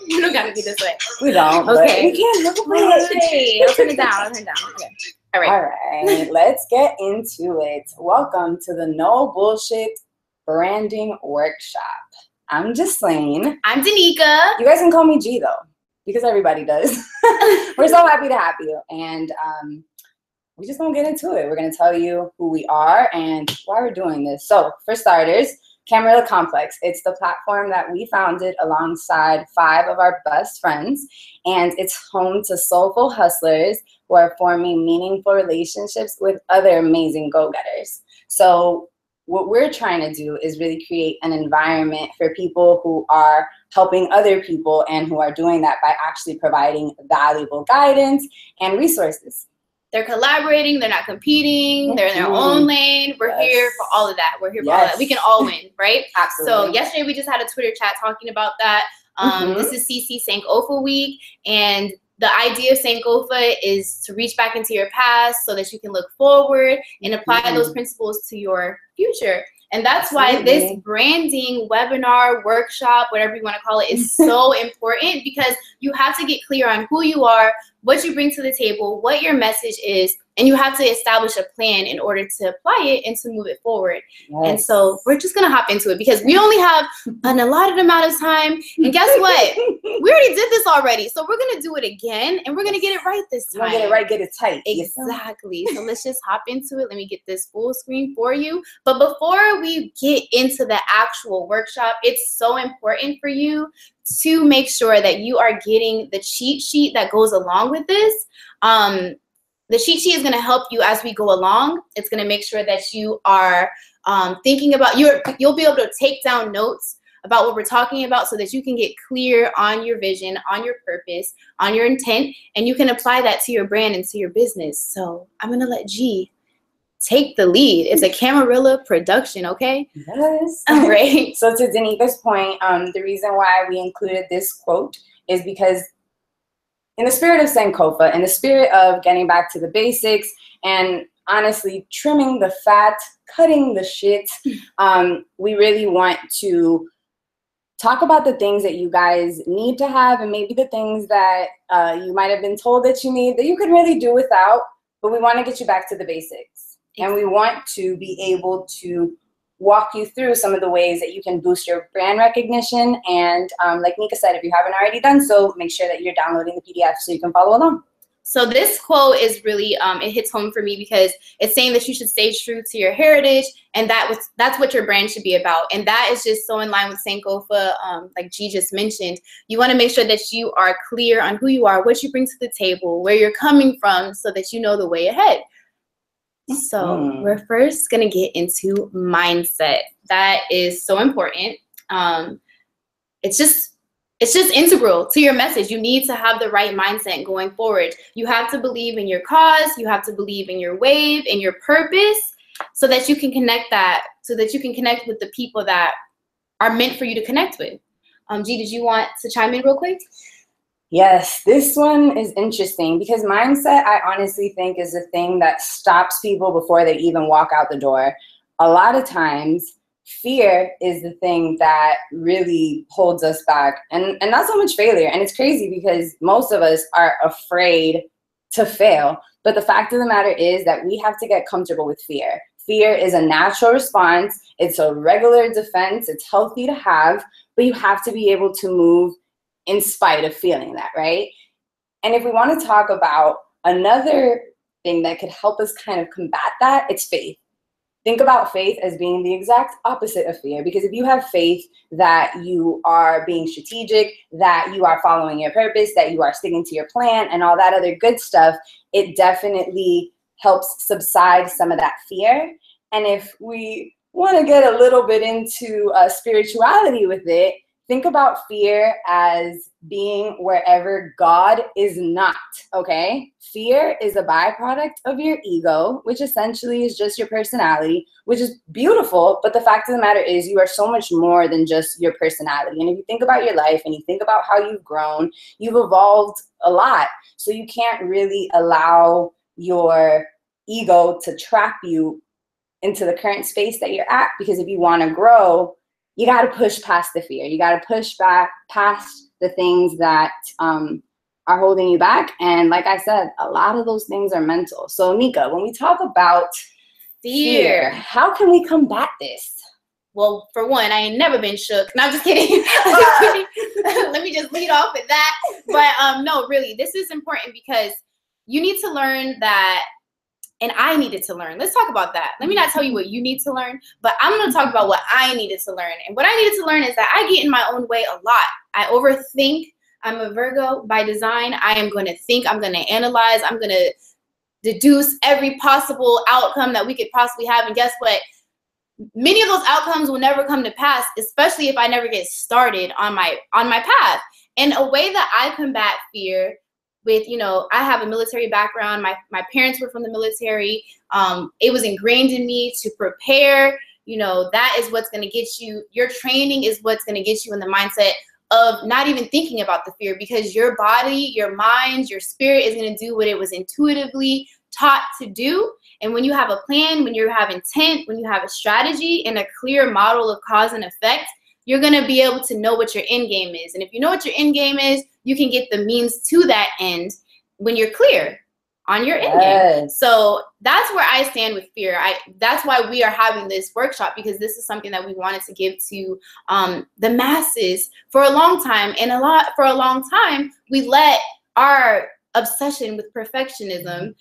You don't gotta be this way. We don't. Okay. We can't help Wait. I'll turn it down. Okay. All right. All right. Let's get into it. Welcome to the No Bullshit Branding Workshop. I'm Jaslane. I'm Danica. You guys can call me G though, because everybody does. We're so happy to have you. And we're just gonna get into it. We're gonna tell you who we are and why we're doing this. So for starters, Camarilla Complex. It's the platform that we founded alongside 5 of our best friends, and it's home to soulful hustlers who are forming meaningful relationships with other amazing go-getters. So what we're trying to do is really create an environment for people who are helping other people and who are doing that by actually providing valuable guidance and resources. They're collaborating, they're not competing, they're in their own lane. We're here for all of that. We're here for all that. We can all win, right? Absolutely. So yesterday we just had a Twitter chat talking about that. This is CC Sankofa week, and the idea of Sankofa is to reach back into your past so that you can look forward and apply those principles to your future. And that's why this branding webinar, workshop, whatever you want to call it, is so important, because you have to get clear on who you are, what you bring to the table, what your message is, and you have to establish a plan in order to apply it and to move it forward. And so we're just going to hop into it because we only have an allotted amount of time. And guess what? We already did this already. So we're going to do it again, and we're going to get it right this time. Get it right, get it tight. Exactly. So let's just hop into it. Let me get this full screen for you. But before we get into the actual workshop, it's so important for you to make sure that you are getting the cheat sheet that goes along with this. The cheat sheet is going to help you as we go along. It's going to make sure that you are thinking about, you'll be able to take down notes about what we're talking about so that you can get clear on your vision, on your purpose, on your intent, and you can apply that to your brand and to your business. So I'm going to let G take the lead. It's a Camarilla production, okay? Yes. All right. So to Danica's point, the reason why we included this quote is because in the spirit of Sankofa, in the spirit of getting back to the basics and honestly trimming the fat, cutting the shit, we really want to talk about the things that you guys need to have and maybe the things that you might have been told that you need that you could really do without, but we want to get you back to the basics. And we want to be able to walk you through some of the ways that you can boost your brand recognition. And like Nika said, if you haven't already done so, make sure that you're downloading the PDF so you can follow along. So this quote is really, it hits home for me because it's saying that you should stay true to your heritage, and that's what your brand should be about. And that is just so in line with Sankofa, like G just mentioned. You want to make sure that you are clear on who you are, what you bring to the table, where you're coming from, so that you know the way ahead. So we're first going to get into mindset. That is so important. It's just integral to your message. You need to have the right mindset going forward. You have to believe in your cause. You have to believe in your wave, in your purpose, so that you can connect with the people that are meant for you to connect with. G, did you want to chime in real quick? Yes, this one is interesting because mindset, I honestly think, is the thing that stops people before they even walk out the door. A lot of times, fear is the thing that really holds us back, and not so much failure. And it's crazy because most of us are afraid to fail. But the fact of the matter is that we have to get comfortable with fear. Fear is a natural response. It's a regular defense. It's healthy to have, but you have to be able to move in spite of feeling that, right? And if we want to talk about another thing that could help us kind of combat that, it's faith. Think about faith as being the exact opposite of fear, because if you have faith that you are being strategic, that you are following your purpose, that you are sticking to your plan and all that other good stuff, it definitely helps subside some of that fear. And if we want to get a little bit into spirituality with it, think about fear as being wherever God is not, okay? Fear is a byproduct of your ego, which essentially is just your personality, which is beautiful, but the fact of the matter is you are so much more than just your personality. And if you think about your life and you think about how you've grown, you've evolved a lot. So you can't really allow your ego to trap you into the current space that you're at, because if you want to grow, you got to push past the fear. You got to push back past the things that are holding you back. And like I said, a lot of those things are mental. So Nika, when we talk about fear, how can we combat this? Well, for one, I ain't never been shook. No, I'm just kidding. I'm just kidding. Let me just lead off with that. But no, really, this is important because you need to learn that, and I needed to learn. Let's talk about that. Let me not tell you what you need to learn, but I'm going to talk about what I needed to learn. And what I needed to learn is that I get in my own way a lot. I overthink. I'm a Virgo by design. I am going to think. I'm going to analyze. I'm going to deduce every possible outcome that we could possibly have. And guess what? Many of those outcomes will never come to pass, especially if I never get started on my path. And a way that I combat fear with, you know, I have a military background. My parents were from the military. It was ingrained in me to prepare. You know, that is what's going to get you. Your training is what's going to get you in the mindset of not even thinking about the fear, because your body, your mind, your spirit is going to do what it was intuitively taught to do. And when you have a plan, when you have intent, when you have a strategy and a clear model of cause and effect, you're going to be able to know what your end game is. And if you know what your end game is, you can get the means to that end when you're clear on your end game. So that's where I stand with fear. That's why we are having this workshop, because this is something that we wanted to give to the masses for a long time. And for a long time, we let our obsession with perfectionism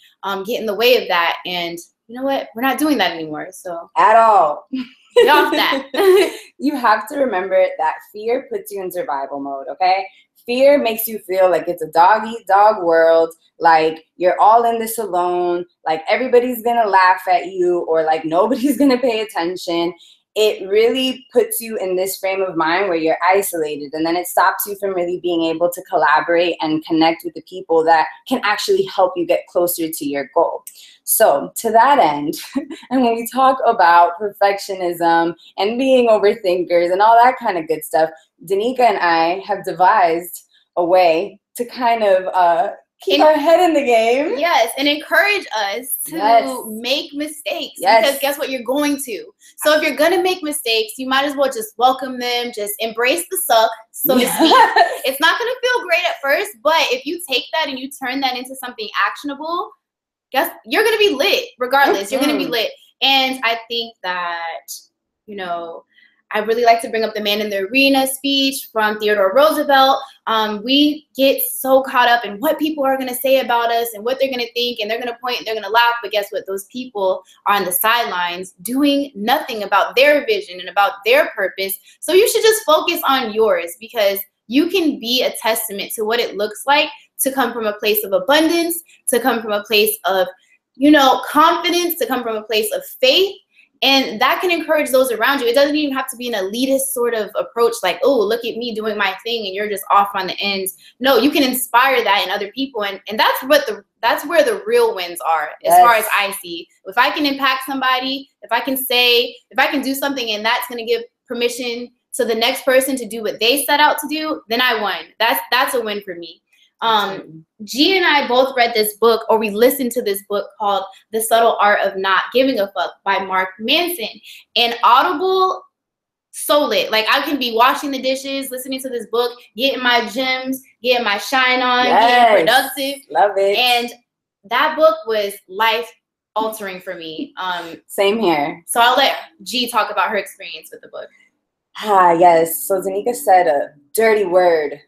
get in the way of that. And you know what? We're not doing that anymore. So at all. Get off that. You have to remember that fear puts you in survival mode, okay? Fear makes you feel like it's a dog-eat-dog world, like you're all in this alone, like everybody's gonna laugh at you, or like nobody's gonna pay attention. It really puts you in this frame of mind where you're isolated, and then it stops you from really being able to collaborate and connect with the people that can actually help you get closer to your goal. So to that end, and when we talk about perfectionism and being overthinkers and all that kind of good stuff, Danica and I have devised a way to kind of keep our head in the game. Yes, and encourage us to make mistakes. Because guess what? You're going to. So if you're going to make mistakes, you might as well just welcome them, just embrace the suck, so to speak. It's not going to feel great at first, but if you take that and you turn that into something actionable, guess you're going to be lit regardless. You're going to be lit. And I think that, you know, I really like to bring up the Man in the Arena speech from Theodore Roosevelt. We get so caught up in what people are going to say about us and what they're going to think, and they're going to point and they're going to laugh. But guess what? Those people are on the sidelines doing nothing about their vision and about their purpose. So you should just focus on yours, because you can be a testament to what it looks like to come from a place of abundance, to come from a place of, you know, confidence, to come from a place of faith. And that can encourage those around you. It doesn't even have to be an elitist sort of approach, like, oh, look at me doing my thing and you're just off on the ends. No, you can inspire that in other people. And that's where the real wins are, as far as I see. If I can impact somebody, if I can do something and that's going to give permission to the next person to do what they set out to do, then I won. That's a win for me. G and I both read this book, or we listened to this book called The Subtle Art of Not Giving a Fuck by Mark Manson. And Audible, so lit. Like, I can be washing the dishes, listening to this book, getting my gems, getting my shine on, getting productive. Love it. And that book was life altering for me. Same here. So I'll let G talk about her experience with the book. Yes. So Danica said a dirty word.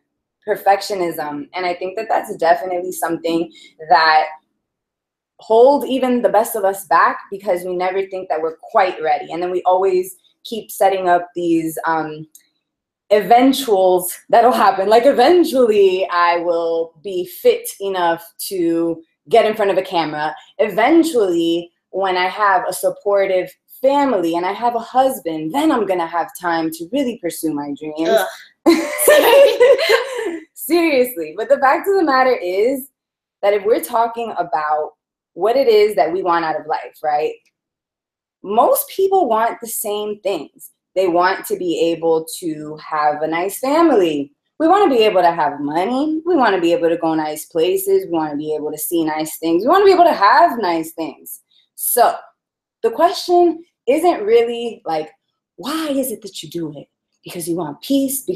Perfectionism. And I think that that's definitely something that hold even the best of us back, because we never think that we're quite ready. And then we always keep setting up these eventuals that'll happen. Like, eventually I will be fit enough to get in front of a camera. Eventually, when I have a supportive family and I have a husband, then I'm going to have time to really pursue my dreams. Seriously. But the fact of the matter is that if we're talking about what it is that we want out of life, right? Most people want the same things. They want to be able to have a nice family. We want to be able to have money. We want to be able to go nice places. We want to be able to see nice things. We want to be able to have nice things. So the question isn't really like, why is it that you do it? Because you want peace.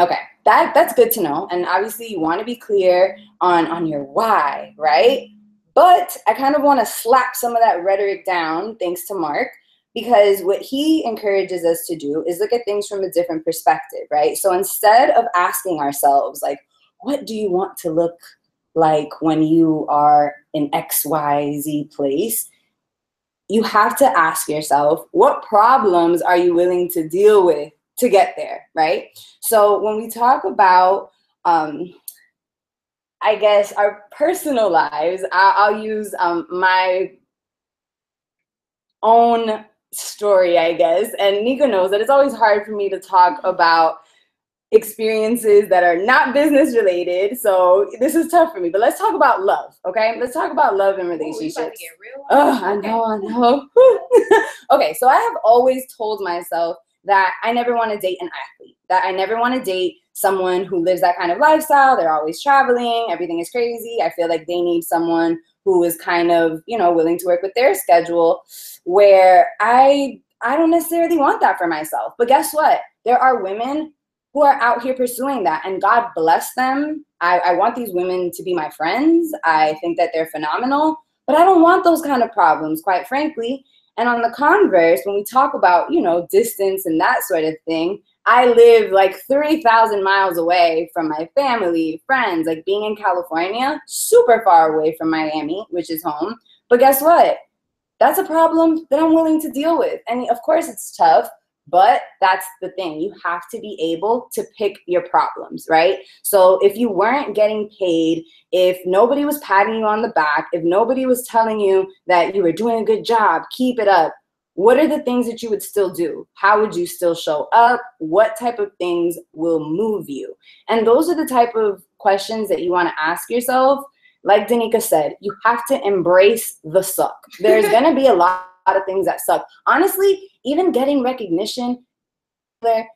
Okay, that's good to know. And obviously you want to be clear on your why, right? But I kind of want to slap some of that rhetoric down, thanks to Mark, because what he encourages us to do is look at things from a different perspective, right? So instead of asking ourselves, like, what do you want to look like when you are in XYZ place? You have to ask yourself, what problems are you willing to deal with to get there, right? So when we talk about, I guess, our personal lives, I'll use my own story, I guess. And Nika knows that it's always hard for me to talk about experiences that are not business related. So this is tough for me, but let's talk about love. Okay. Let's talk about love and relationships. Ooh, we about to get real. Oh, I know. Okay. So I have always told myself that I never want to date an athlete, that I never want to date someone who lives that kind of lifestyle. They're always traveling. Everything is crazy. I feel like they need someone who is kind of, willing to work with their schedule, where I don't necessarily want that for myself. But guess what? There are women who are out here pursuing that, and God bless them. I want these women to be my friends. I think that they're phenomenal, but I don't want those kind of problems, quite frankly. And on the converse, when we talk about, distance and that sort of thing, I live like 3,000 miles away from my family, friends, like being in California, super far away from Miami, which is home. But guess what? That's a problem that I'm willing to deal with. And of course it's tough, but that's the thing. You have to be able to pick your problems, right? So if you weren't getting paid, if nobody was patting you on the back, if nobody was telling you that you were doing a good job, keep it up, what are the things that you would still do? How would you still show up? What type of things will move you? And those are the type of questions that you want to ask yourself. Like Danica said, you have to embrace the suck. There's going to be a lot of things that suck. Honestly, even getting recognition, that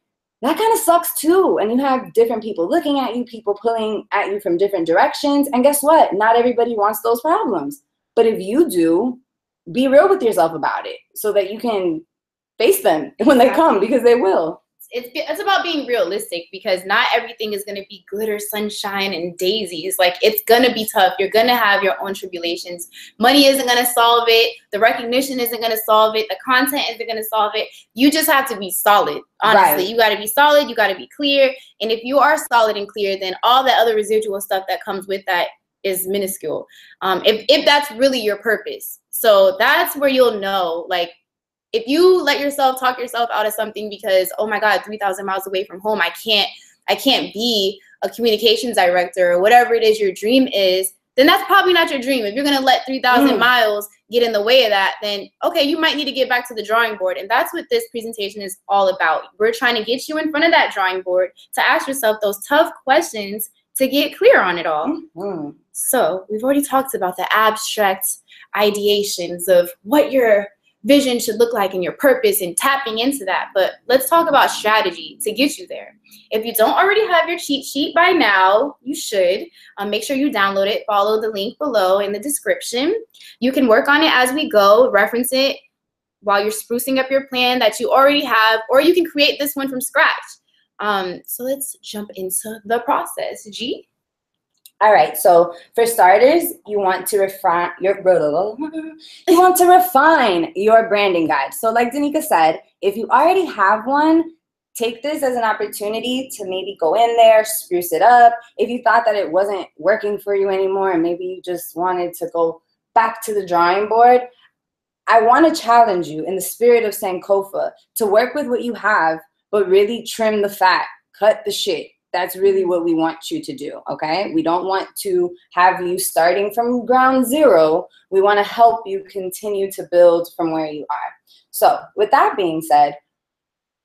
kind of sucks too. And you have different people looking at you, people pulling at you from different directions. And guess what? Not everybody wants those problems. But if you do, be real with yourself about it so that you can face them when they come, because they will. It's about being realistic, because not everything is going to be glitter, sunshine, and daisies. Like, it's going to be tough. You're going to have your own tribulations. Money isn't going to solve it. The recognition isn't going to solve it. The content isn't going to solve it. You just have to be solid. Honestly, You got to be solid. You got to be clear. And if you are solid and clear, then all the other residual stuff that comes with that is minuscule. If that's really your purpose. So that's where you'll know, like, if you let yourself talk yourself out of something because, oh my God, 3,000 miles away from home, I can't be a communications director or whatever it is your dream is, then that's probably not your dream. If you're going to let 3,000 miles get in the way of that, then okay, you might need to get back to the drawing board. And that's what this presentation is all about. We're trying to get you in front of that drawing board to ask yourself those tough questions to get clear on it all. So we've already talked about the abstract ideations of what your vision should look like and your purpose and tapping into that. But let's talk about strategy to get you there. If you don't already have your cheat sheet by now, you should. Make sure you download it. Follow the link below in the description. You can work on it as we go, reference it while you're sprucing up your plan that you already have, or you can create this one from scratch. So let's jump into the process. G? All right, so for starters, you want to refine your branding guide. So like Danica said, if you already have one, take this as an opportunity to maybe go in there, spruce it up. If you thought that it wasn't working for you anymore and maybe you just wanted to go back to the drawing board, I want to challenge you in the spirit of Sankofa to work with what you have, but really trim the fat, cut the shit. That's really what we want you to do, okay? We don't want to have you starting from ground zero. We want to help you continue to build from where you are. So with that being said,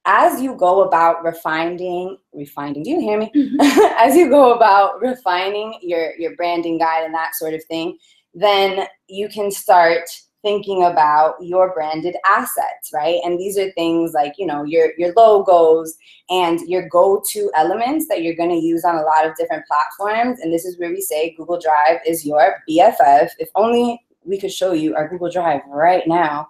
as you go about refining, do you hear me? As you go about refining your branding guide and that sort of thing, then you can start thinking about your branded assets, right? And these are things like, your logos and your go-to elements that you're going to use on a lot of different platforms. And this is where we say Google Drive is your BFF. If only we could show you our Google Drive right now.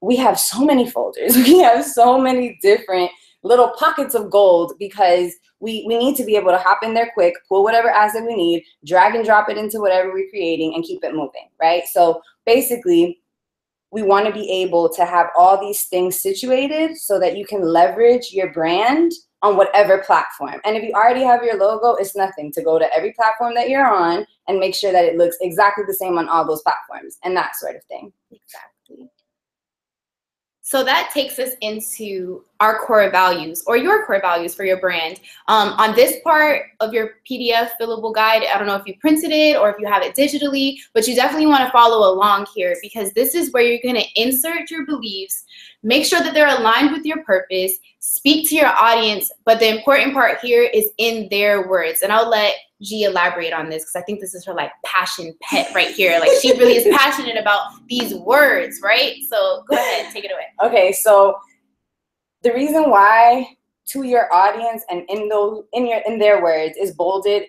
We have so many folders. We have so many different little pockets of gold, because we need to be able to hop in there quick, pull whatever asset we need, drag and drop it into whatever we're creating, and keep it moving, right? So basically, we want to be able to have all these things situated so that you can leverage your brand on whatever platform. And if you already have your logo, it's nothing to go to every platform that you're on and make sure that it looks exactly the same on all those platforms and that sort of thing. Exactly. So that takes us into our core values, or your core values for your brand. On this part of your PDF fillable guide, I don't know if you printed it or if you have it digitally, but you definitely want to follow along here, because this is where you're going to insert your beliefs, make sure that they're aligned with your purpose, speak to your audience, but the important part here is in their words. And I'll let G elaborate on this, because I think this is her like passion pet right here. Like, she really is passionate about these words, right? So go ahead, take it away. Okay, so the reason why to your audience and in their words is bolded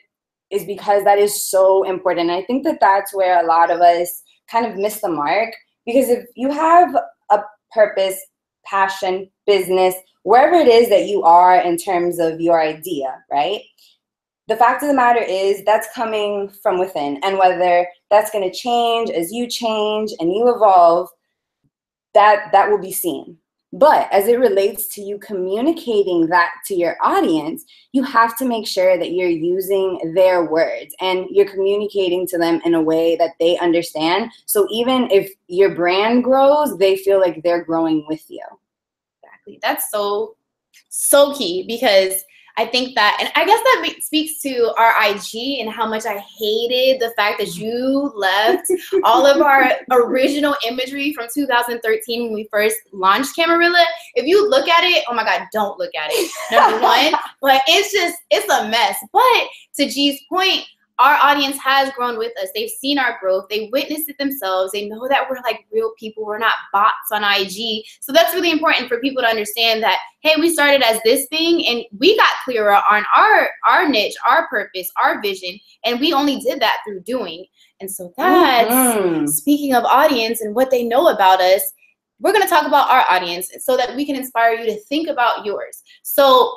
is because that is so important. And I think that that's where a lot of us kind of miss the mark, because if you have a purpose, passion, business, wherever it is that you are in terms of your idea, right? The fact of the matter is that's coming from within, and whether that's going to change as you change and you evolve, that will be seen. But as it relates to you communicating that to your audience, you have to make sure that you're using their words and you're communicating to them in a way that they understand. So even if your brand grows, they feel like they're growing with you. Exactly. That's so key, because I think that, and I guess that speaks to our IG and how much I hated the fact that you left all of our original imagery from 2013 when we first launched Camarilla. If you look at it, oh my God, don't look at it, number one. But it's a mess. But to G's point, our audience has grown with us. They've seen our growth. They witnessed it themselves. They know that we're like real people. We're not bots on IG. So that's really important for people to understand that, hey, we started as this thing and we got clearer on our niche, our purpose, our vision. And we only did that through doing. And so that's, speaking of audience and what they know about us, we're going to talk about our audience so that we can inspire you to think about yours. So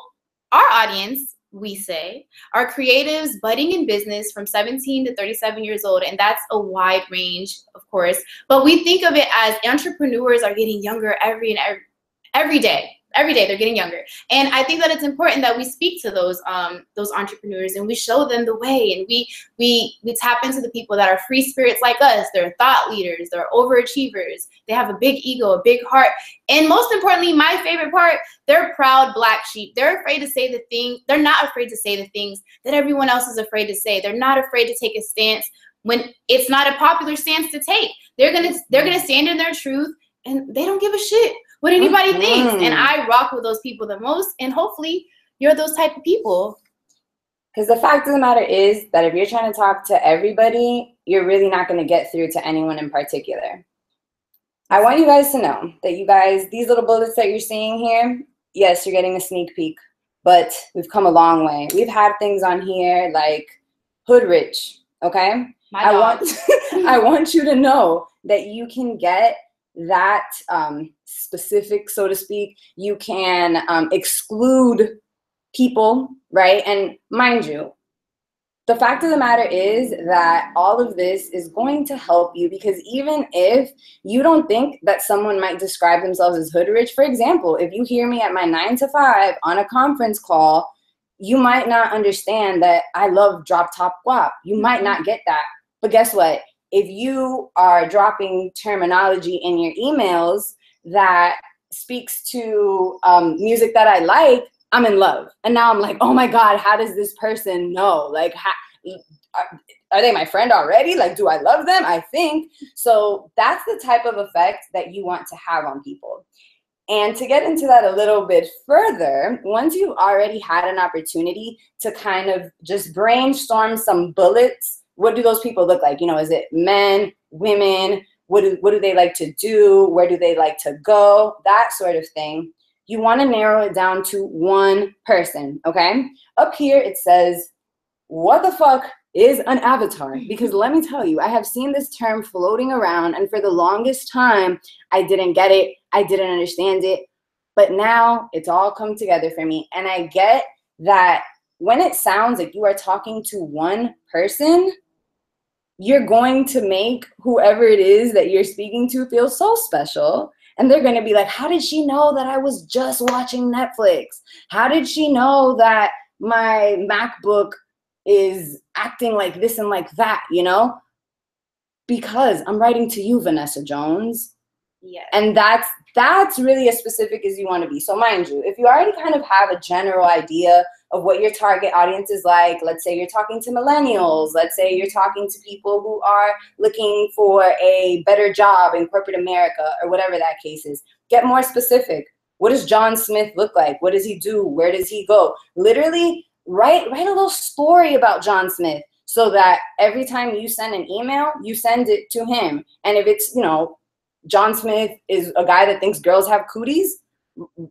our audience, we say, are creatives budding in business from 17 to 37 years old. And that's a wide range, of course. But we think of it as entrepreneurs are getting younger every day. Every day they're getting younger. And I think that it's important that we speak to those entrepreneurs and we show them the way, and we tap into the people that are free spirits like us. They're thought leaders, they're overachievers, they have a big ego, a big heart, and most importantly, my favorite part, they're proud black sheep. They're afraid to say the things, they're not afraid to say the things that everyone else is afraid to say. They're not afraid to take a stance when it's not a popular stance to take. They're gonna stand in their truth, and they don't give a shit what anybody thinks. And I rock with those people the most, and hopefully you're those type of people. Because the fact of the matter is that if you're trying to talk to everybody, you're really not going to get through to anyone in particular. I want you guys to know that you guys, these little bullets that you're seeing here, yes, you're getting a sneak peek, but we've come a long way. We've had things on here like hood rich, okay? I want you to know that you can get that specific, so to speak. You can exclude people, right? And mind you, the fact of the matter is that all of this is going to help you, because even if you don't think that someone might describe themselves as hood rich, for example, if you hear me at my 9 to 5 on a conference call, you might not understand that I love drop top guap. You might not get that. But guess what? If you are dropping terminology in your emails that speaks to music that I like, I'm in love. And now I'm like, oh my God, how does this person know? Like, are they my friend already? Like, do I love them? I think. So that's the type of effect that you want to have on people. And to get into that a little bit further, once you've already had an opportunity to kind of just brainstorm some bullets, what do those people look like? You know, is it men, women? What do they like to do? Where do they like to go? That sort of thing. You want to narrow it down to one person, okay? Up here it says, what the fuck is an avatar? Because let me tell you, I have seen this term floating around, and for the longest time, I didn't get it. I didn't understand it. But now it's all come together for me. And I get that when it sounds like you are talking to one person, you're going to make whoever it is that you're speaking to feel so special. And they're going to be like, how did she know that I was just watching Netflix? How did she know that my MacBook is acting like this and like that, you know? Because I'm writing to you, Vanessa Jones. Yes. And that's really as specific as you want to be. So mind you, if you already kind of have a general idea of what your target audience is like, let's say you're talking to millennials, let's say you're talking to people who are looking for a better job in corporate America, or whatever that case is, get more specific. What does John Smith look like? What does he do? Where does he go? Literally write a little story about John Smith, so that every time you send an email, you send it to him. And if it's, you know, John Smith is a guy that thinks girls have cooties,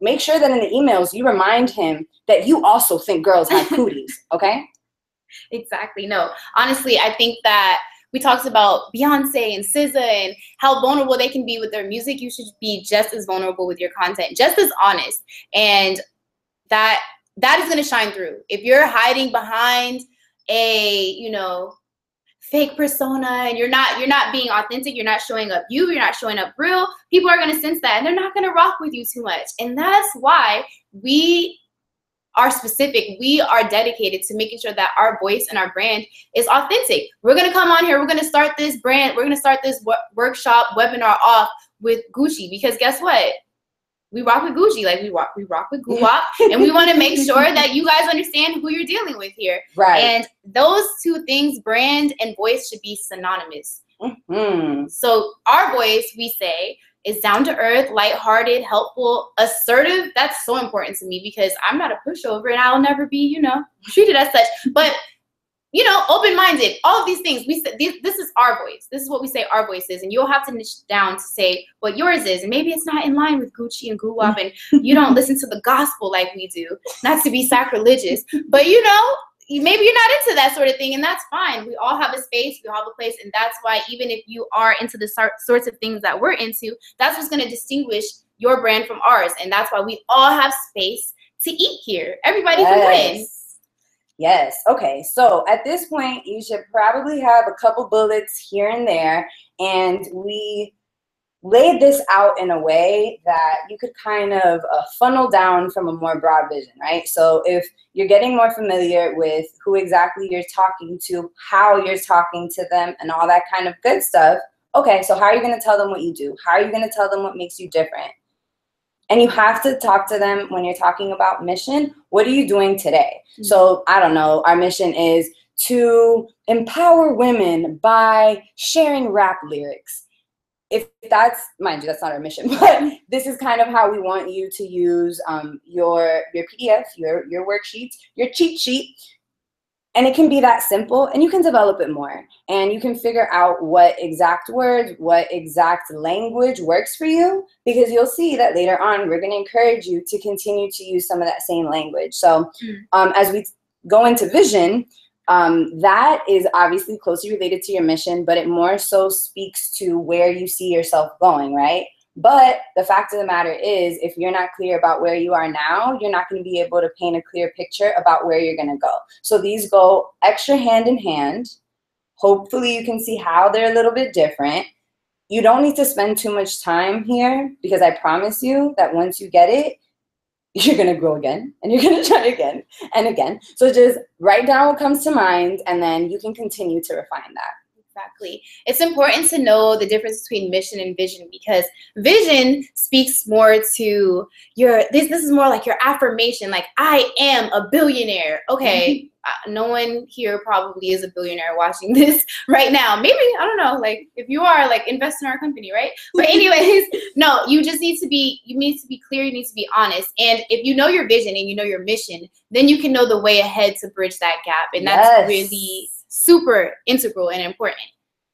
make sure that in the emails you remind him that you also think girls have cooties, okay? Exactly. No, honestly, I think that we talked about Beyonce and SZA and how vulnerable they can be with their music. You should be just as vulnerable with your content, just as honest. And that is going to shine through. If you're hiding behind a, you know, fake persona and you're not being authentic, you're not showing up you're not showing up real, people are going to sense that and they're not going to rock with you too much. And that's why we are specific. We are dedicated to making sure that our voice and our brand is authentic. We're going to come on here, we're going to start this workshop webinar off with Gucci, because guess what? We rock with Gucci, like we rock with Guwap, and we want to make sure that you guys understand who you're dealing with here. Right. And those two things, brand and voice, should be synonymous. Mm-hmm. So our voice, we say, is down to earth, lighthearted, helpful, assertive. That's so important to me because I'm not a pushover and I'll never be, you know, treated as such. But you know, open-minded, all of these things. We said this is our voice. This is what we say our voice is, and you'll have to niche down to say what yours is. And maybe it's not in line with Gucci and Guwap, and you don't listen to the gospel like we do. Not to be sacrilegious, but you know, maybe you're not into that sort of thing, and that's fine. We all have a space, we all have a place, and that's why even if you are into the sorts of things that we're into, that's what's going to distinguish your brand from ours, and that's why we all have space to eat here. Everybody can win. Yes. Okay. So at this point, you should probably have a couple bullets here and there. And we laid this out in a way that you could kind of funnel down from a more broad vision, right? So if you're getting more familiar with who exactly you're talking to, how you're talking to them, and all that kind of good stuff, okay, so how are you going to tell them what you do? How are you going to tell them what makes you different? And you have to talk to them when you're talking about mission. What are you doing today? Mm-hmm. So I don't know, our mission is to empower women by sharing rap lyrics. If that's, mind you, that's not our mission, but this is kind of how we want you to use your PDF, your worksheets, your cheat sheet. And it can be that simple, and you can develop it more. And you can figure out what exact words, what exact language works for you, because you'll see that later on, we're going to encourage you to continue to use some of that same language. So as we go into vision, that is obviously closely related to your mission, but it more so speaks to where you see yourself going, right? But the fact of the matter is, if you're not clear about where you are now, you're not going to be able to paint a clear picture about where you're going to go. So these go extra hand in hand. Hopefully you can see how they're a little bit different. You don't need to spend too much time here, because I promise you that once you get it, you're going to grow again, and you're going to try again and again. So just write down what comes to mind, and then you can continue to refine that. Exactly. It's important to know the difference between mission and vision, because vision speaks more to your, this is more like your affirmation, like I am a billionaire. Okay. No one here probably is a billionaire watching this right now. Maybe, I don't know, like if you are, like invest in our company, right? But anyways, no, you just need to be, clear, you need to be honest. And if you know your vision and you know your mission, then you can know the way ahead to bridge that gap. And that's really super integral and important.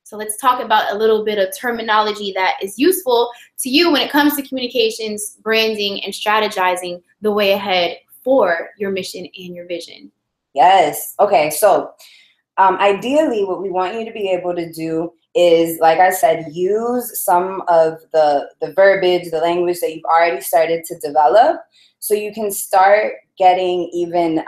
So let's talk about a little bit of terminology that is useful to you when it comes to communications, branding, and strategizing the way ahead for your mission and your vision. Yes. Okay. So Ideally, what we want you to be able to do is, like I said, use some of the verbiage, the language that you've already started to develop, so you can start getting even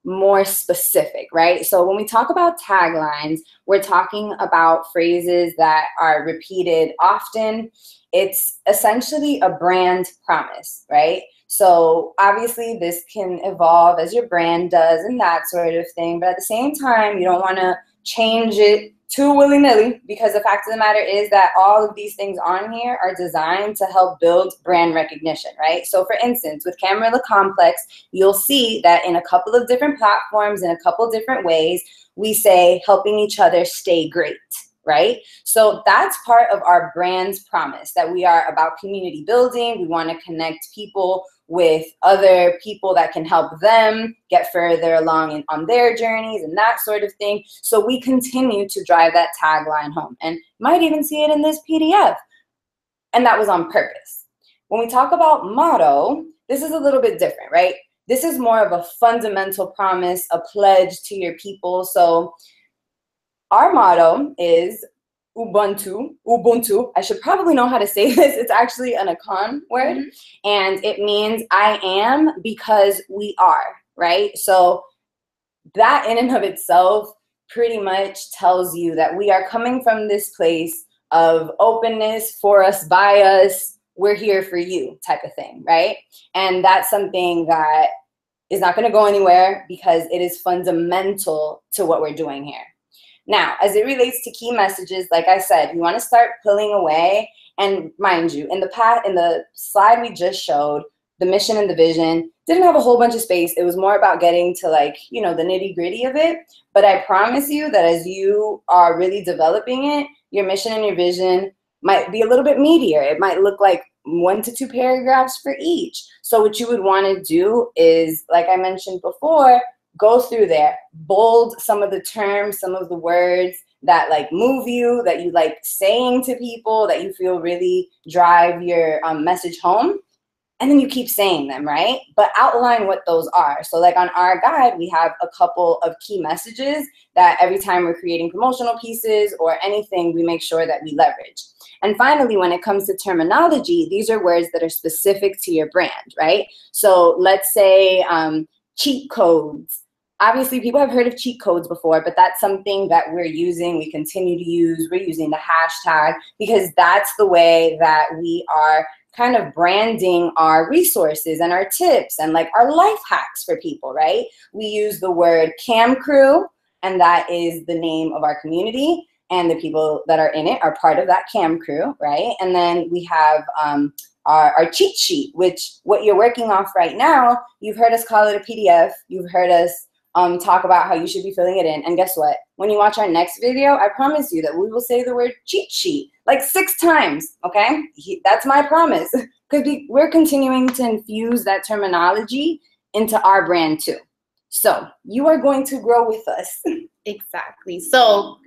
more specific, right? So when we talk about taglines, we're talking about phrases that are repeated often. It's essentially a brand promise, right? So obviously this can evolve as your brand does and that sort of thing, but at the same time, you don't want to change it too willy-nilly, because the fact of the matter is that all of these things on here are designed to help build brand recognition, right? So for instance, with Camarilla Complex, you'll see that in a couple of different platforms, in a couple different ways, we say helping each other stay great, right? So that's part of our brand's promise, that we are about community building. We want to connect people with other people that can help them get further along on their journeys and that sort of thing. So we continue to drive that tagline home, and you might even see it in this PDF. And that was on purpose. When we talk about motto, this is a little bit different, right? This is more of a fundamental promise, a pledge to your people. So our motto is Ubuntu. I should probably know how to say this. It's actually an Akan word, and it means I am because we are, right? So that in and of itself pretty much tells you that we are coming from this place of openness, for us, by us, we're here for you type of thing, right? And that's something that is not going to go anywhere, because it is fundamental to what we're doing here. Now, as it relates to key messages, like I said, you want to start pulling away. And mind you, in the slide we just showed, the mission and the vision didn't have a whole bunch of space. It was more about getting to, like, you know, the nitty gritty of it. But I promise you that as you are really developing it, your mission and your vision might be a little bit meatier. It might look like 1 to 2 paragraphs for each. So what you would want to do is, like I mentioned before, go through there, bold some of the terms, some of the words that like move you, that you like saying to people, that you feel really drive your message home. And then you keep saying them, right? But outline what those are. So like on our guide, we have a couple of key messages that every time we're creating promotional pieces or anything, we make sure that we leverage. And finally, when it comes to terminology, these are words that are specific to your brand, right? So let's say cheat codes. Obviously, people have heard of cheat codes before, but that's something that we're using, we continue to use. We're using the hashtag because that's the way that we are kind of branding our resources and our tips and like our life hacks for people, right? We use the word Cam Crew, and that is the name of our community, and the people that are in it are part of that Cam Crew, right? And then we have our cheat sheet, which what you're working off right now, you've heard us call it a PDF. You've heard us talk about how you should be filling it in. And guess what? When you watch our next video, I promise you that we will say the word cheat sheet like 6 times, okay? That's my promise, because we're continuing to infuse that terminology into our brand too. So you are going to grow with us. Exactly. So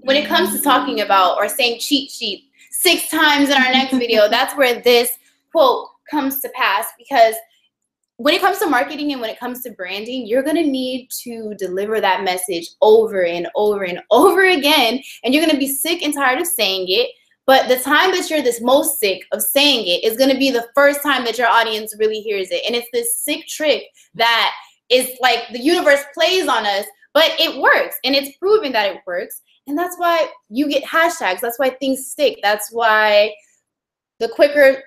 when it comes to talking about or saying cheat sheet 6 times in our next video, that's where this quote comes to pass, because when it comes to marketing and when it comes to branding, you're going to need to deliver that message over and over and over again. And you're going to be sick and tired of saying it. But the time that you're this most sick of saying it is going to be the first time that your audience really hears it. And it's this sick trick that is like the universe plays on us, but it works. And it's proven that it works. And that's why you get hashtags. That's why things stick. That's why the quicker...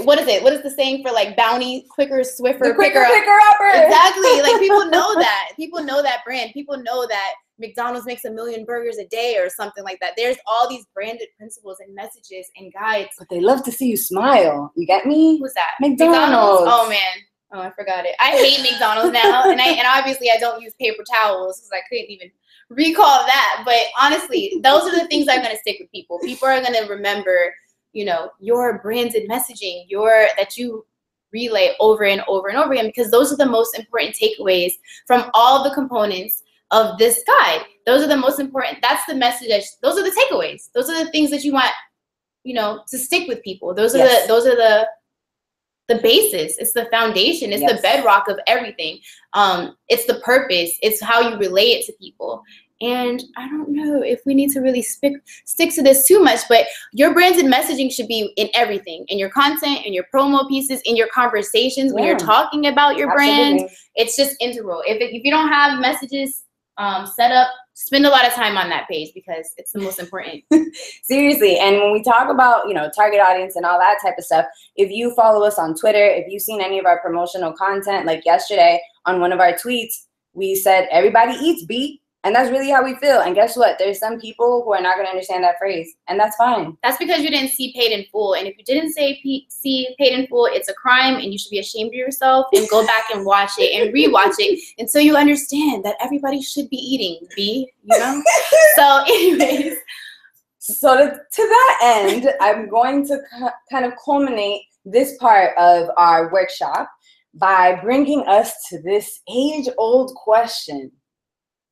What is it? What is the saying for like bounty, quicker, swifter, picker upper? Exactly. Like people know that. People know that brand. People know that McDonald's makes 1 million burgers a day or something like that. There's all these branded principles and messages and guides. But they love to see you smile. You get me? Who's that? McDonald's. Oh man. Oh, I forgot it. I hate McDonald's now, and obviously I don't use paper towels because I couldn't even recall that. But honestly, those are the things that are going to stick with people. People are going to remember, you know, your branded messaging, that you relay over and over and over again, because those are the most important takeaways from all the components of this guide. Those are the most important. That's the message. Those are the takeaways. Those are the things that you want, you know, to stick with people. Those are the the basis. It's the foundation. It's the bedrock of everything. It's the purpose. It's how you relate it to people. And I don't know if we need to really stick to this too much, but your branded messaging should be in everything, in your content, in your promo pieces, in your conversations when you're talking about your brand. It's just integral. If you don't have messages set up, spend a lot of time on that page because it's the most important. Seriously. And when we talk about, you know, target audience and all that type of stuff, if you follow us on Twitter, if you've seen any of our promotional content, like yesterday on one of our tweets, we said everybody eats beat. And that's really how we feel. And guess what? There's some people who are not going to understand that phrase. And that's fine. That's because you didn't see Paid in Full. And if you didn't see Paid in Full, it's a crime. And you should be ashamed of yourself and go back and watch it and rewatch it until you understand that everybody should be eating B, you know? So anyways. So to that end, I'm going to kind of culminate this part of our workshop by bringing us to this age-old question.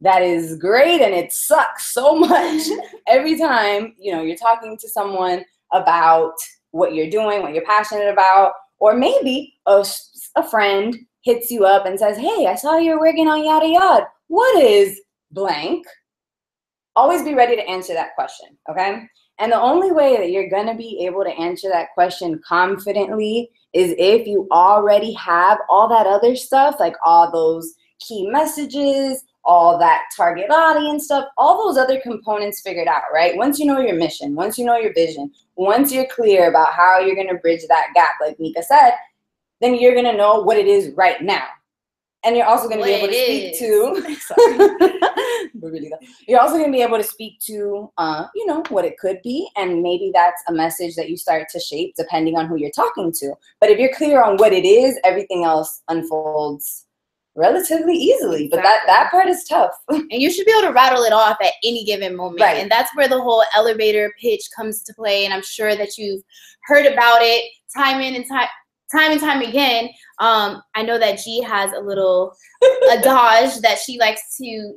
That is great, and it sucks so much every time, you know, you're talking to someone about what you're doing, what you're passionate about, or maybe a friend hits you up and says, hey, I saw you're working on yada yada. What is blank? Always be ready to answer that question, okay? And the only way that you're going to be able to answer that question confidently is if you already have all that other stuff, like all those key messages, all that target audience stuff, all those other components figured out, right? Once you know your mission, once you know your vision, once you're clear about how you're going to bridge that gap, like Mika said, then you're going to know what it is right now. And you're also going to be able to speak to, you're also going to be able to speak to, you know, what it could be. And maybe that's a message that you start to shape depending on who you're talking to. But if you're clear on what it is, everything else unfolds relatively easily. But that part is tough. And you should be able to rattle it off at any given moment. Right. And that's where the whole elevator pitch comes to play. And I'm sure that you've heard about it time and time again. I know that G has a adage that she likes to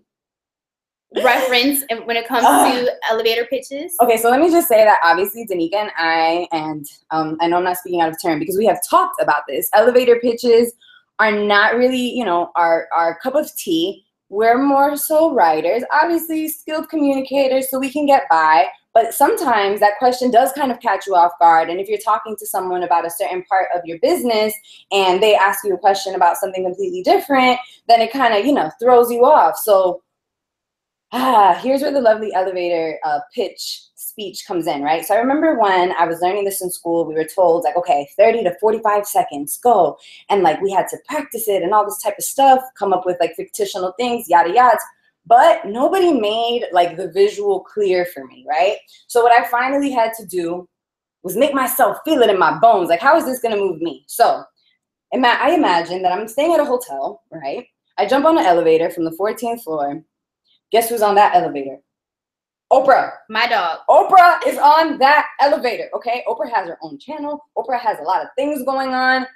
reference when it comes to elevator pitches. Okay, so let me just say that obviously Danica and I know I'm not speaking out of turn because we have talked about this. Elevator pitches are not really, you know, our cup of tea. We're more so writers, obviously skilled communicators, so we can get by. But sometimes that question does kind of catch you off guard. And if you're talking to someone about a certain part of your business and they ask you a question about something completely different, then it kind of, you know, throws you off. So here's where the lovely elevator pitch speech comes in, right? So I remember when I was learning this in school, we were told like, okay, 30 to 45 seconds, go. And like we had to practice it and all this type of stuff, come up with like fictional things, yada yada. But nobody made like the visual clear for me, right? So what I finally had to do was make myself feel it in my bones. Like, how is this gonna move me? So I imagine that I'm staying at a hotel, right? I jump on an elevator from the 14th floor. Guess who's on that elevator? Oprah. My dog. Oprah is on that elevator, okay? Oprah has her own channel. Oprah has a lot of things going on.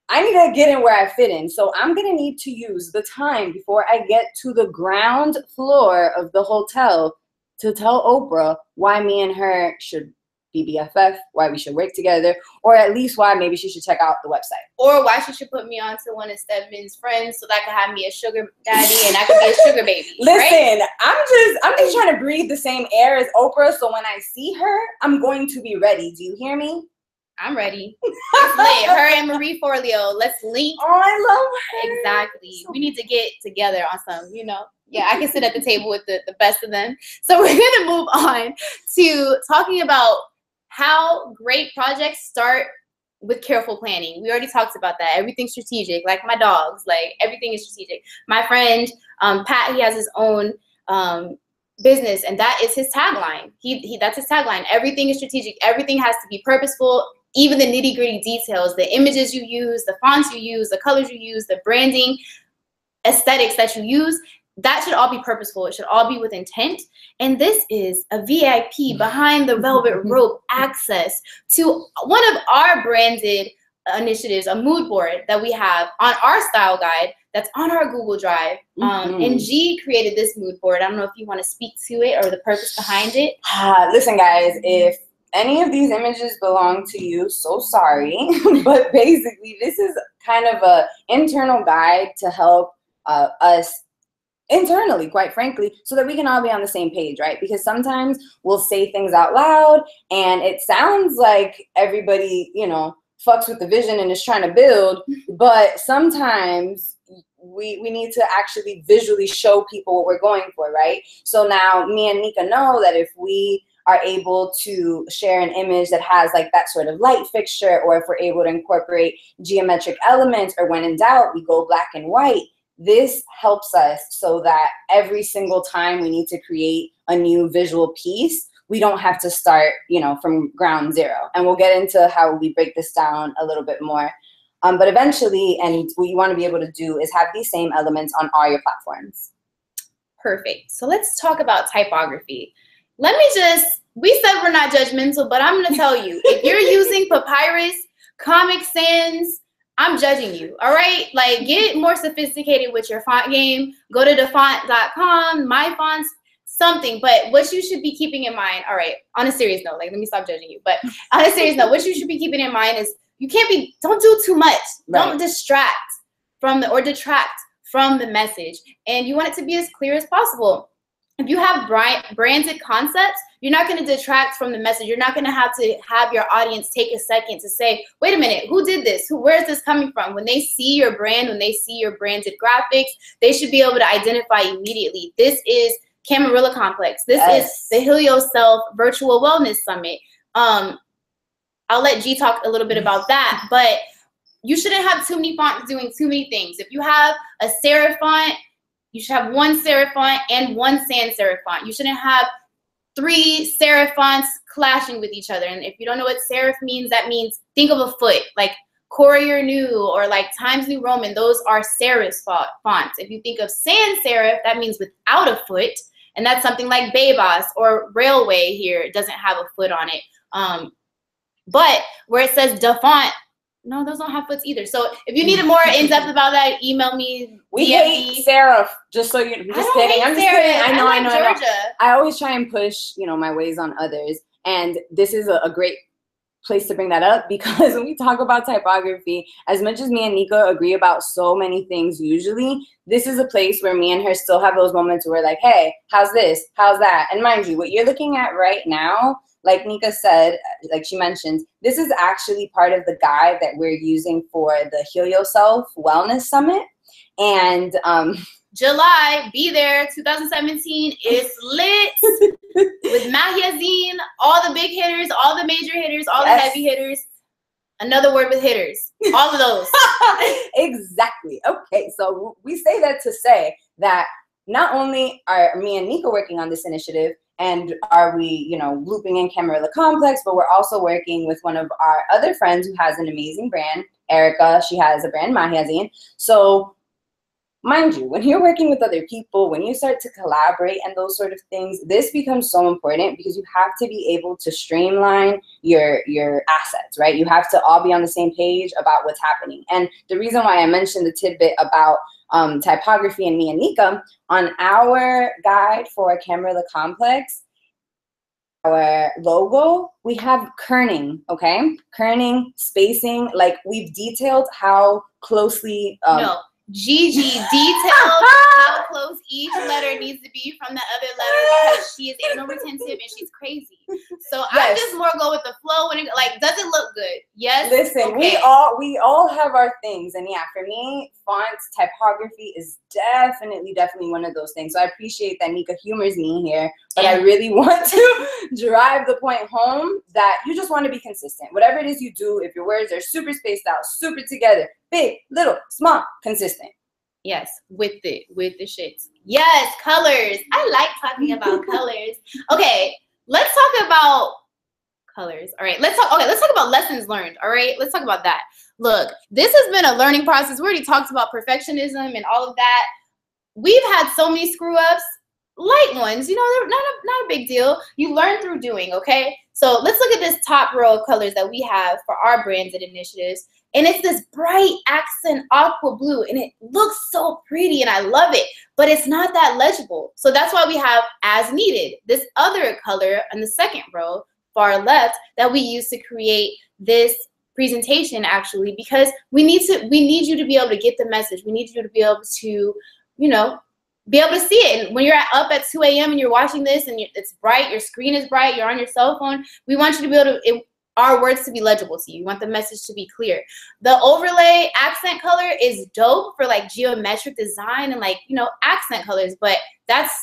I need to get in where I fit in. So I'm going to need to use the time before I get to the ground floor of the hotel to tell Oprah why me and her should be BFF, why we should work together, or at least why maybe she should check out the website. Or why she should put me on to one of Stedman's friends so that I could have me a sugar daddy and I could be a sugar baby. Listen, right? I'm just trying to breathe the same air as Oprah, so when I see her, I'm going to be ready. Do you hear me? I'm ready. Let's link. Her and Marie Forleo. Let's link. Oh, I love her. Exactly. We need to get together on some, you know. Yeah, I can sit at the table with the best of them. So we're going to move on to talking about how great projects start with careful planning. We already talked about that. Everything's strategic, like my dogs. Like everything is strategic. My friend, Pat, he has his own business, and that is his tagline. That's his tagline. Everything is strategic. Everything has to be purposeful. Even the nitty-gritty details, the images you use, the fonts you use, the colors you use, the branding, aesthetics that you use, that should all be purposeful. It should all be with intent. And this is a VIP behind the velvet rope access to one of our branded initiatives, a mood board that we have on our style guide that's on our Google Drive. And G created this mood board. I don't know if you want to speak to it or the purpose behind it. Listen, guys, if any of these images belong to you, so sorry. But basically, this is kind of a internal guide to help us internally, quite frankly, so that we can all be on the same page, right? Because sometimes we'll say things out loud and it sounds like everybody, you know, fucks with the vision and is trying to build, but sometimes we need to actually visually show people what we're going for, right? So now me and Nika know that if we are able to share an image that has like that sort of light fixture, or if we're able to incorporate geometric elements, or when in doubt, we go black and white, this helps us so that every single time we need to create a new visual piece, we don't have to start, you know, from ground zero. And we'll get into how we break this down a little bit more. But eventually, and what you want to be able to do is have these same elements on all your platforms. Perfect. So let's talk about typography. We said we're not judgmental, but I'm going to tell you, if you're using Papyrus, Comic Sans, I'm judging you, all right? Like, get more sophisticated with your font game. Go to defont.com, my fonts, something. But what you should be keeping in mind, all right, on a serious note, like, let me stop judging you. But on a serious note, what you should be keeping in mind is don't do too much. Right. Don't distract or detract from the message. And you want it to be as clear as possible. If you have branded concepts, you're not going to detract from the message. You're not going to have your audience take a second to say, wait a minute, who did this? Where is this coming from? When they see your brand, when they see your branded graphics, they should be able to identify immediately. This is Camarilla Complex. This is the Heal Yourself Virtual Wellness Summit. I'll let G talk a little bit about that, but you shouldn't have too many fonts doing too many things. If you have a serif font, you should have one serif font and one sans serif font. You shouldn't have 3 serif fonts clashing with each other. And if you don't know what serif means, that means think of a foot, like Courier New or like Times New Roman. Those are serif fonts. If you think of sans serif, that means without a foot. And that's something like Bebas or Railway here. It doesn't have a foot on it. But where it says defont, no, those don't have foots either. So if you need more in-depth about that, email me. We hate serif, just so you're just kidding. I'm just kidding. I know. I always try and push, you know, my ways on others. And this is a great place to bring that up, because when we talk about typography, as much as me and Nika agree about so many things usually, this is a place where me and her still have those moments where we're like, hey, how's this? How's that? And mind you, what you're looking at right now, like Nika said, like she mentioned, this is actually part of the guide that we're using for the Heal Yourself Wellness Summit. And July, be there, 2017 is lit with Mahyazine, all the big hitters, all the major hitters, all the heavy hitters. Another word with hitters, all of those. Exactly. Okay, so we say that to say that not only are me and Nika working on this initiative, and are we, you know, looping in Camarilla Complex, but we're also working with one of our other friends who has an amazing brand, Erica. She has a brand, Mahyazine. So mind you, when you're working with other people, when you start to collaborate and those sort of things, this becomes so important, because you have to be able to streamline your assets, right? You have to all be on the same page about what's happening. And the reason why I mentioned the tidbit about typography and me and Nika, on our guide for Camarilla Complex, our logo, we have kerning, okay? Kerning, spacing, like we've detailed how closely no. Gigi detailed how close each letter needs to be from the other letter, because she is anal retentive and she's crazy. So I just more go with the flow, and like, does it look good? Yes. Listen, okay. we all have our things, and yeah, for me, fonts, typography is definitely one of those things. So I appreciate that Nika humors me here, but I really want to drive the point home that you just want to be consistent. Whatever it is you do, if your words are super spaced out, super together, big, little, small, consistent. Yes, with the shits. Yes, colors. I like talking about colors. Okay, let's talk about colors. All right, let's talk about lessons learned. All right, let's talk about that. Look, this has been a learning process. We already talked about perfectionism and all of that. We've had so many screw ups, light ones, you know, they're not a big deal. You learn through doing, okay? So let's look at this top row of colors that we have for our branded initiatives. And it's this bright accent aqua blue, and it looks so pretty, and I love it, but it's not that legible. So that's why we have as needed, this other color in the second row, far left that we use to create this presentation, actually, because we need you to be able to get the message. We need you to be able to, you know, be able to see it. And when you're up at 2 a.m. and you're watching this and it's bright, your screen is bright, you're on your cell phone, we want you to be able to, our words to be legible to you. You want the message to be clear. The overlay accent color is dope for like geometric design and like, you know, accent colors, but that's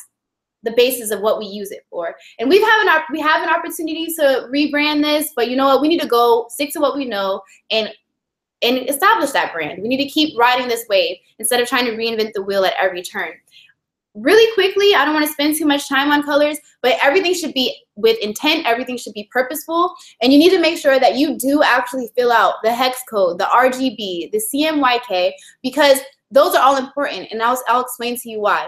the basis of what we use it for. And we have an opportunity to rebrand this, but you know what? We need to stick to what we know and establish that brand. We need to keep riding this wave instead of trying to reinvent the wheel at every turn. Really quickly, I don't want to spend too much time on colors, but everything should be with intent. Everything should be purposeful. And you need to make sure that you do actually fill out the hex code, the RGB, the CMYK, because those are all important. And I'll explain to you why.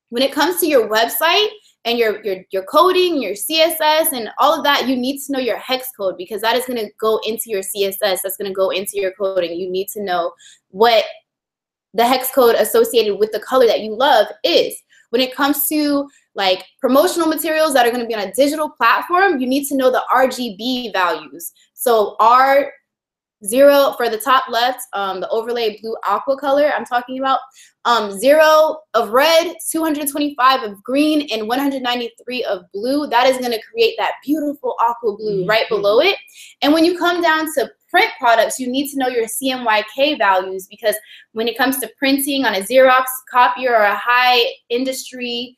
When it comes to your website and your coding, your CSS, and all of that, you need to know your hex code, because that is going to go into your CSS. That's going to go into your coding. You need to know what the hex code associated with the color that you love is. When it comes to like promotional materials that are going to be on a digital platform, you need to know the RGB values. So R0 for the top left, the overlay blue aqua color I'm talking about, 0 of red, 225 of green, and 193 of blue. That is going to create that beautiful aqua blue right below it. And when you come down to print products, you need to know your CMYK values, because when it comes to printing on a Xerox copier or a high industry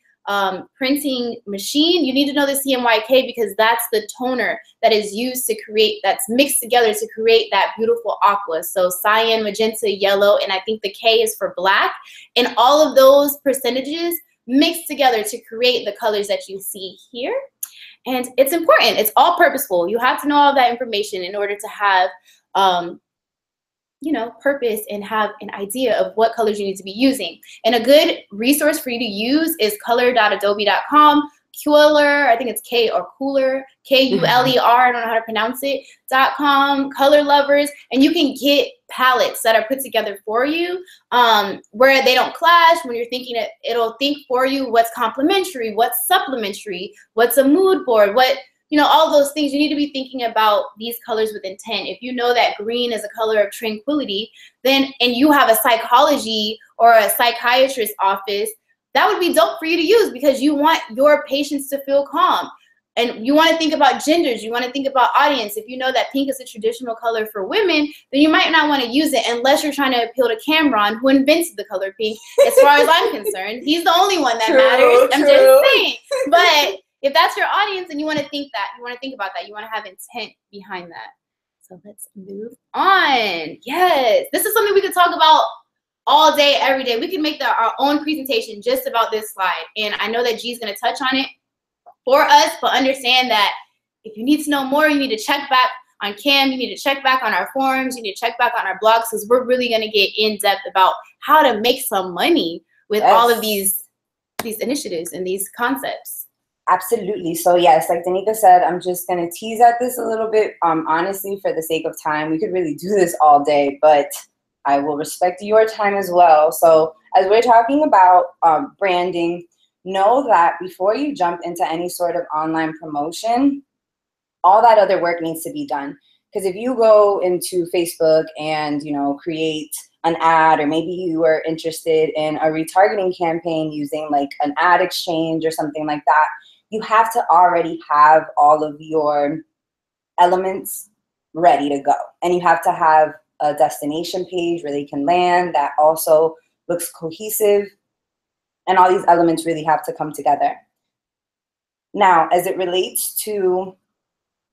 printing machine, you need to know the CMYK, because that's the toner that is used to create, that's mixed together to create that beautiful aqua. So cyan, magenta, yellow, and I think the K is for black. And all of those percentages mixed together to create the colors that you see here. And it's important. It's all purposeful. You have to know all that information in order to have, you know, purpose and have an idea of what colors you need to be using. And a good resource for you to use is color.adobe.com. Cooler, I think it's K or Cooler, K-U-L-E-R, I don't know how to pronounce it, .com, Color Lovers, and you can get palettes that are put together for you where they don't clash. When you're thinking it, it'll think for you what's complementary, what's supplementary, what's a mood board, what, you know, all those things. You need to be thinking about these colors with intent. If you know that green is a color of tranquility, then, and you have a psychology or a psychiatrist office, that would be dope for you to use, because you want your patients to feel calm. And you want to think about genders. You want to think about audience. If you know that pink is a traditional color for women, then you might not want to use it unless you're trying to appeal to Cameron, who invented the color pink, as far as I'm concerned. He's the only one that matters. I'm just saying. But if that's your audience and you want to think that, you want to think about that, you want to have intent behind that. So let's move on. Yes, this is something we could talk about all day, every day. We can make our own presentation just about this slide. And I know that G's going to touch on it for us, but understand that if you need to know more, you need to check back on CAM, you need to check back on our forums, you need to check back on our blogs, because we're really going to get in depth about how to make some money with all of these initiatives and these concepts. Absolutely. So yes, like Danica said, I'm just going to tease at this a little bit. Honestly, for the sake of time, we could really do this all day, but I will respect your time as well. So as we're talking about branding, know that before you jump into any sort of online promotion, all that other work needs to be done. Because if you go into Facebook and, you know, create an ad, or maybe you are interested in a retargeting campaign using like an ad exchange or something like that, you have to already have all of your elements ready to go. And you have to have a destination page where they can land that also looks cohesive. And all these elements really have to come together. Now, as it relates to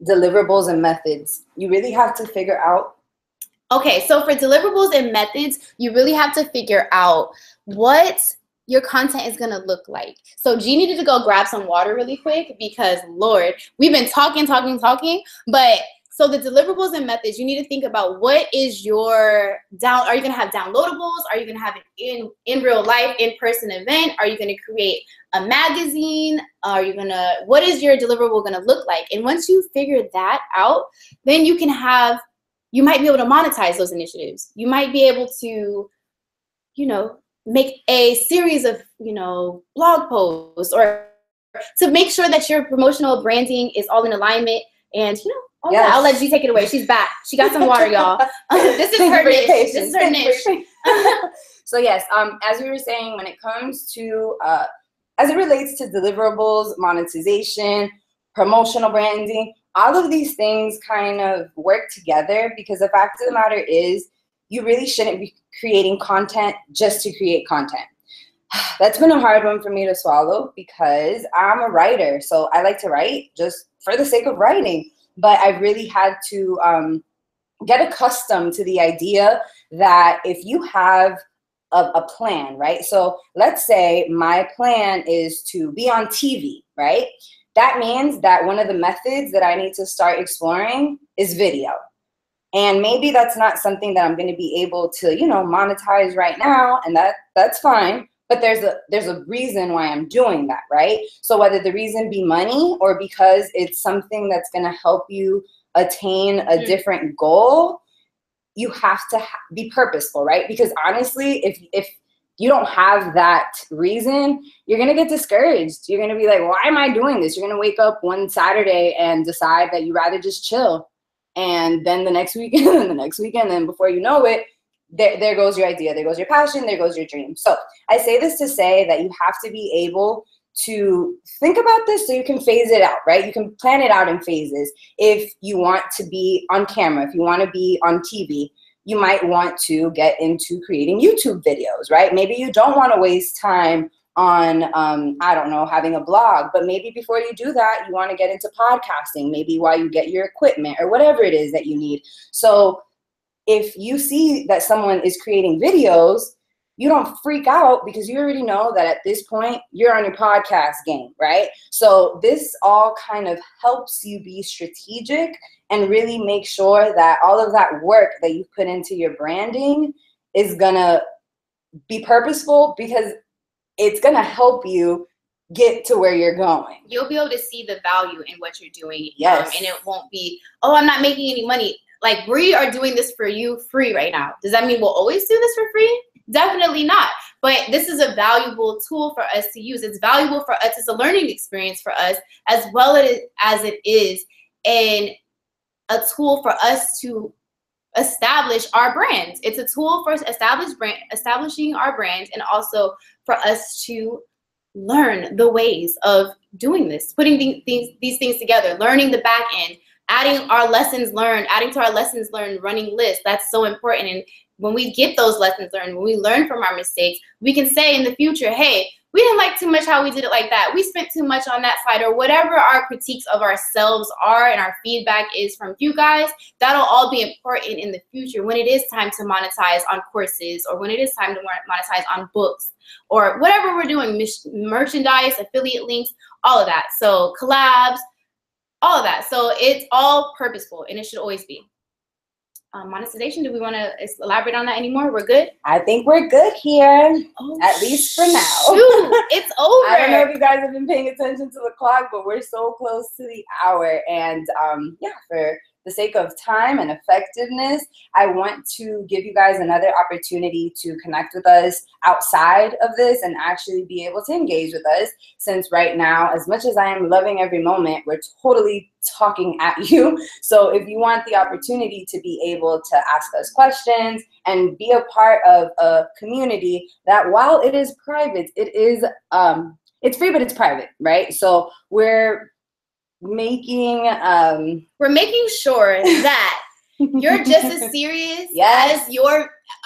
deliverables and methods, you really have to figure out. Okay, so for deliverables and methods, you really have to figure out what your content is gonna look like. So G needed to go grab some water really quick, because Lord, we've been talking, but so the deliverables and methods, you need to think about what is your are you gonna have downloadables? Are you gonna have an in real life, in-person event? Are you gonna create a magazine? What is your deliverable gonna look like? And once you figure that out, then you might be able to monetize those initiatives. You might be able to, you know, make a series of, you know, blog posts or to make sure that your promotional branding is all in alignment. And, you know, all Yes. that. I'll let you take it away. She's back. She got some water, y'all. This is her niche. This is her niche. So yes, as we were saying, when it comes to, as it relates to deliverables, monetization, promotional branding, all of these things kind of work together, because the fact of the matter is you really shouldn't be creating content just to create content. That's been a hard one for me to swallow because I'm a writer. So I like to write just for the sake of writing. But I really had to get accustomed to the idea that if you have a plan, right? So let's say my plan is to be on TV, right? That means that one of the methods that I need to start exploring is video. And maybe that's not something that I'm going to be able to, you know, monetize right now, and that's fine. But there's a reason why I'm doing that, right? So whether the reason be money or because it's something that's going to help you attain a different goal, you have to be purposeful, right? Because honestly, if you don't have that reason, you're going to get discouraged. You're going to be like, why am I doing this? You're going to wake up one Saturday and decide that you'd rather just chill. And then the next weekend and the next weekend, and before you know it, there goes your idea, there goes your passion, there goes your dream. So I say this to say that you have to be able to think about this so you can phase it out, right? You can plan it out in phases. If you want to be on camera, if you want to be on TV, you might want to get into creating YouTube videos, right? Maybe you don't want to waste time on, I don't know, having a blog, but maybe before you do that, you want to get into podcasting, maybe while you get your equipment or whatever it is that you need. So if you see that someone is creating videos, you don't freak out because you already know that at this point you're on your podcast game, right? So this all kind of helps you be strategic and really make sure that all of that work that you put into your branding is gonna be purposeful, because it's gonna help you get to where you're going. You'll be able to see the value in what you're doing. Yes. And it won't be, oh, I'm not making any money. Like, we are doing this for you free right now. Does that mean we'll always do this for free? Definitely not. But this is a valuable tool for us to use. It's valuable for us. It's a learning experience for us, as well as it is a tool for us to establish our brands. It's a tool for establishing our brands, and also for us to learn the ways of doing this, putting these things together, learning the back end, adding to our lessons learned, running lists. That's so important. And when we get those lessons learned, when we learn from our mistakes, we can say in the future, hey, we didn't like too much how we did it like that. We spent too much on that side, or whatever our critiques of ourselves are and our feedback is from you guys. That'll all be important in the future when it is time to monetize on courses, or when it is time to monetize on books, or whatever we're doing, merchandise, affiliate links, all of that. So collabs, all of that. So it's all purposeful, and it should always be. Monetization, do we want to elaborate on that anymore? We're good? I think we're good here, at least for now. Shoot, it's over. I don't know if you guys have been paying attention to the clock, but we're so close to the hour. And yeah, for the sake of time and effectiveness, I want to give you guys another opportunity to connect with us outside of this and actually be able to engage with us, since right now, as much as I am loving every moment, we're totally talking at you. So if you want the opportunity to be able to ask us questions and be a part of a community that, while it is private, it is it's free, but it's private, right? So we're making sure that you're just as serious yes.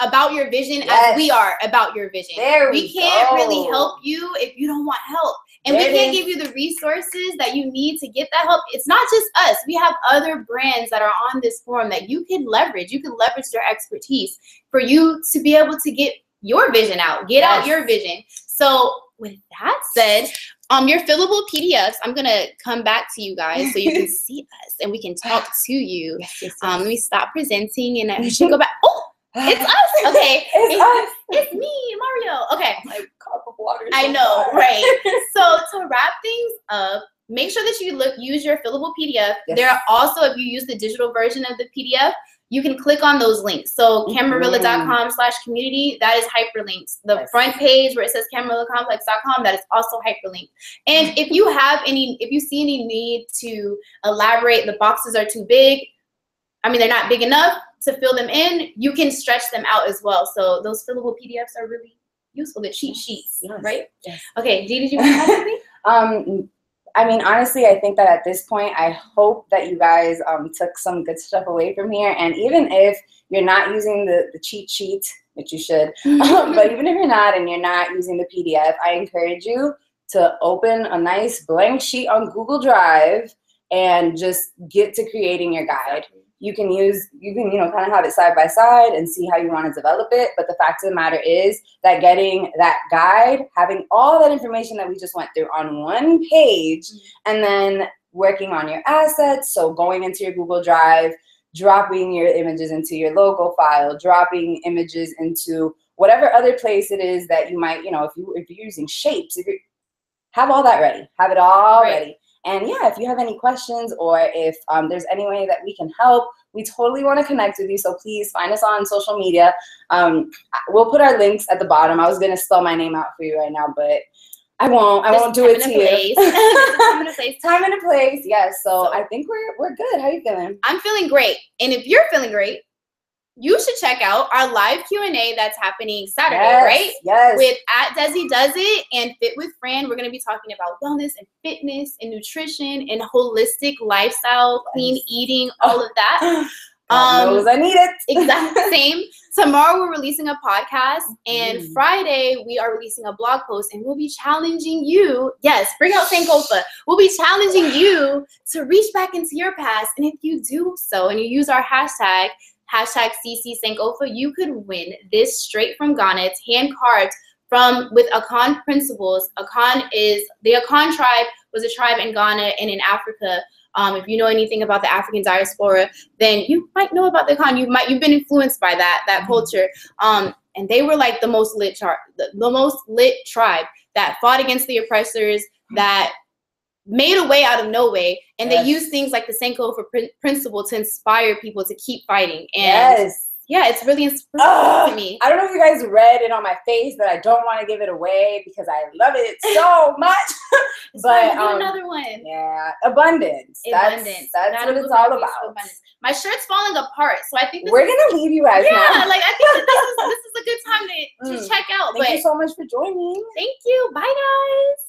about your vision yes. as we are about your vision. We can't really help you if you don't want help. And we can't give you the resources that you need to get that help. It's not just us. We have other brands that are on this forum that you can leverage. You can leverage their expertise for you to be able to get your vision out, get out your vision. So with that said, your fillable PDFs, I'm going to come back to you guys so you can see us and we can talk to you. Yes. Let me stop presenting and we should go back. Oh, it's us. Okay. It's us. It's me, Mario. Okay. My cup of water. I know, right? So to wrap things up, make sure that you use your fillable PDF. Yes. There are also, if you use the digital version of the PDF, you can click on those links. So camarilla.com/community, that is hyperlinked. The front page where it says camarillacomplex.com, that is also hyperlinked. And if you see any need to elaborate, the boxes are too big, I mean, they're not big enough to fill them in, you can stretch them out as well. So those fillable PDFs are really useful. The cheat sheets, right? Yes. Okay, Dee, did you want to add anything? I mean, honestly, I think that at this point, I hope that you guys took some good stuff away from here. And even if you're not using the cheat sheet, which you should, but even if you're not and you're not using the PDF, I encourage you to open a nice blank sheet on Google Drive and just get to creating your guide. You can kind of have it side by side and see how you want to develop it. But the fact of the matter is that getting that guide, having all that information that we just went through on one page, and then working on your assets. So going into your Google Drive, dropping your images into your logo file, dropping images into whatever other place it is that you might, if you're using shapes, have all that ready. Have it all ready. And yeah, if you have any questions or if there's any way that we can help, we totally want to connect with you. So please find us on social media. We'll put our links at the bottom. I was going to spell my name out for you right now, but I won't. I won't do it to you. Time and a place. Time and a place. Yes. So I think we're good. How are you feeling? I'm feeling great. And if you're feeling great, you should check out our live Q&A that's happening Saturday, right? Yes. With @DesiDoesIt and Fit with Fran. We're going to be talking about wellness and fitness and nutrition and holistic lifestyle, clean eating, all of that. God knows I need it. Exactly. Same. Tomorrow we're releasing a podcast, and Friday we are releasing a blog post, and we'll be challenging you. Yes, bring out Sankofa. We'll be challenging you to reach back into your past, and if you do so, and you use our hashtag #CC you could win this straight from Ghana. It's hand carved with Akan principles. The Akan tribe was a tribe in Ghana and in Africa. If you know anything about the African diaspora, then you might know about the Akan. You've been influenced by that culture. And they were like the most lit tribe that fought against the oppressors, that made a way out of no way, and they use things like the Sankofa principle to inspire people to keep fighting. And yeah, it's really inspiring to me. I don't know if you guys read it on my face, but I don't want to give it away because I love it so much. But another one. Yeah, abundance. That's what it's all about. My shirt's falling apart, so I think we're gonna leave you guys now. Yeah, like I think that this is a good time to check out. Thank you so much for joining. Thank you. Bye, guys.